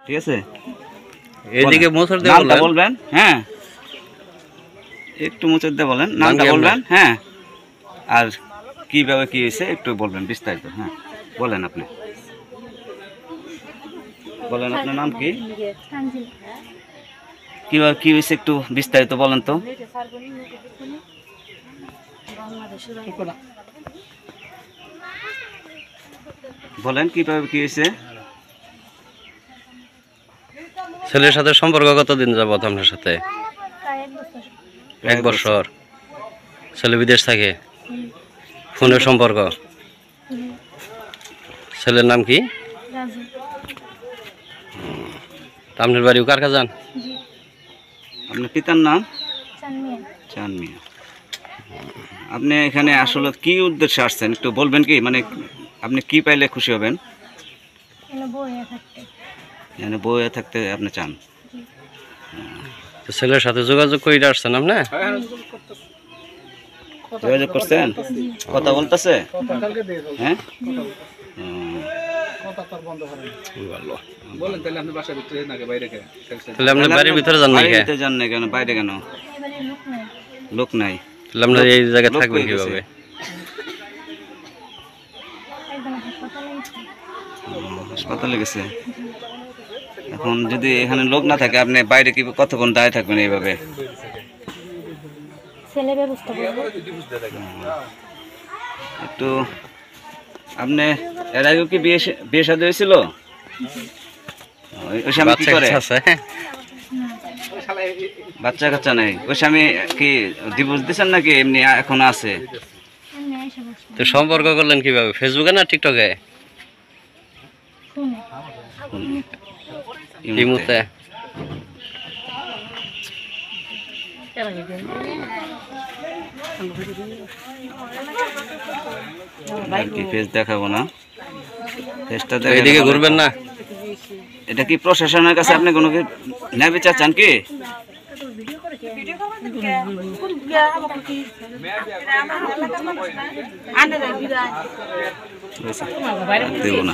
ঠিক আছে, এদিকে মোচড় দিয়ে বলবেন। হ্যাঁ, একটু মোচড় দিয়ে বলেন, নামটা বলবেন। হ্যাঁ, আর কিভাবে কি হয়েছে একটু বলবেন বিস্তারিত। হ্যাঁ বলেন, আপনি বলেন আপনার নাম কি, কিভাবে কি হয়েছে একটু বিস্তারিত বলেন তো। বলেন কিভাবে কি হয়েছে। ছেলের সাথে সম্পর্ক কতদিন যাবত আপনার সাথে? 1 বছর। ছেলে বিদেশ থাকে, ফোনের সম্পর্ক। ছেলের নাম কি? আপনার বাড়ি কার কাজান? আপনার পিতার নাম? চান মিয়া। আপনি এখানে আসলে কি উদ্দেশ্যে আসছেন একটু বলবেন কি, মানে আপনি কি পাইলে খুশি হবেন? বইয়ে থাকতে আপনি চান। ছেলের সাথে যোগাযোগ করে আসছেন আপনি? যোগাযোগ করছেন, কথা বলতেছে? হ্যাঁ, তাহলে আপনি বাড়ির ভিতরে যান না কেন? বাইরে কেন? লোক নাই। তাহলে আমরা এই জায়গায় থাকবেন কিভাবে? হাসপাতালে গেছে। এখন যদি এখানে লোক না থাকে, আপনি বাইরে কি কতক্ষণ দাঁড়িয়ে থাকবেন এইভাবে? একটু আপনি এর আগে কি বিয়ে শাদী হয়েছিল? ওই স্বামী কি করে? বাচ্চা কাচ্চা নাই। ওই স্বামী কি ডিভোর্স দিচ্ছেন নাকি এমনি এখন আছে? তো সম্পর্ক করলেন কিভাবে? ফেসবুকে না টিকটকে? ইমুতে। ফেস দেখাবো না, ফেসটা এদিকে ঘুরবেন না। এটা কি প্রশাসনের কাছে আপনি কোনো ন্যায় বিচার চান কি? দেব না।